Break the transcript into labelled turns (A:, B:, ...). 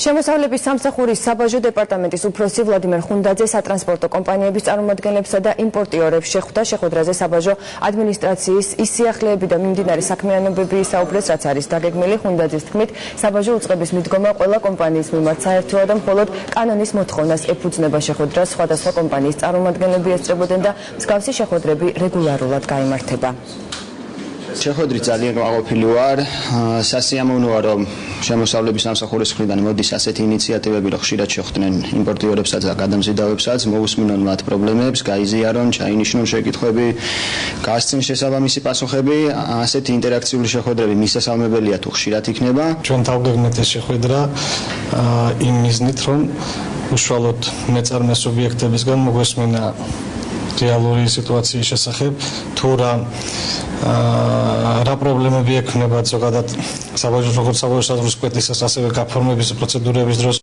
A: შემოსავლების სამსახურის საბაჟო დეპარტამენტის უფროსი ვლადიმერ ხუნდაძე სატრანსპორტო კომპანიების წარმომადგენლებსა და იმპორტიორებს შეხვდა შეხვედრაზე საბაჟო ადმინისტრაციის ის სიახლეები და მიმდინარე საქმიანობები ისაუბრეს, რაც არის დაგეგმილი. ხუნდაძის თქმით, საბაჟო უწყების მიდგომა ყველა კომპანიის მიმართ საერთოა და მხოლოდ კანონის მოთხოვნას ეფუძნება შეხვედრას. სხვადასხვა კომპანიის წარმომადგენლები ესწრებოდნენ და მსგავსი შეხვედრები რეგულარულად გაიმართება.
B: შეხვედრი ძალიან გაყოფილი ვარ. სასიამოვნოა, რომ შემოსავლების სამსახურის მხრიდან მოდის ასეთი ინიციატივები, რომ ხშირად შეხვდნენ იმპორტიორებსაც და გადამზიდავებსაც, მოусმინონ მათ პრობლემებს, გაიზიარონ, ჩაინიშნონ შეკითხვები, გასცენ შესაბამისი პასუხები. ასეთი ინტერაქციული შეხვედრები მისასალმებელია თუ ხშირად იქნება.
C: ჩვენ თავგეგმეთ ეს შეხვედრა იმ მიზნით, რომ უშუალოდ მეწარმე სუბიექტებისგან მოგვესმინა რეალური სიტუაციის შესახებ, თუ რა პრობლემები ექნება ზოგადად საბაჟო საზღვრის კვეთისას, ასევე გაფორმების პროცედურების დროს.